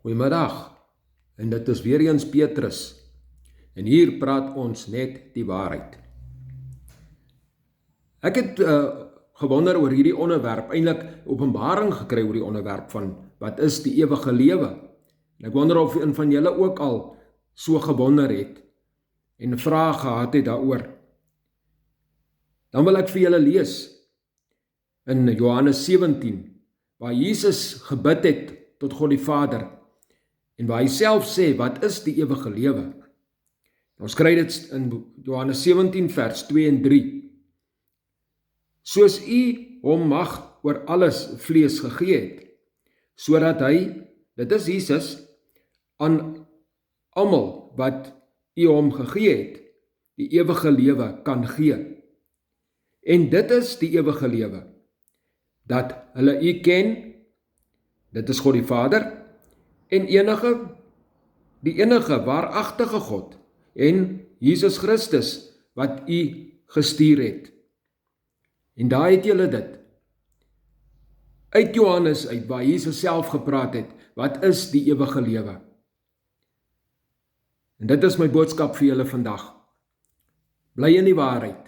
Goeiemiddag, en dit is weer eens Petrus, en hier praat ons net die waarheid. Ek het gewonder oor hierdie onderwerp, eintlik openbaring gekry oor die onderwerp van wat is die ewige lewe. En ek wonder of een van julle ook al so gewonder het, en 'n vraag gehad het daaroor. Dan wil ek vir julle lees, in Johannes 17, waar Jesus gebid het tot God die Vader, en waar hy self sê, wat is die ewige lewe? Ons kry dit in Johannes 17 vers 2 en 3. Soos u hom mag oor alles vlees gegee het, sodat hy, dit is Jesus, aan almal wat u hom gegee het, die ewige lewe kan gee. En dit is die ewige lewe, dat hulle u ken, dit is God die Vader, en die enige waaragtige God, en Jesus Christus, wat u gestuur het. En daar het julle dit. Uit Johannes uit, waar Jesus self gepraat het, wat is die ewige lewe? En dit is my boodskap vir julle vandag. Bly in die waarheid.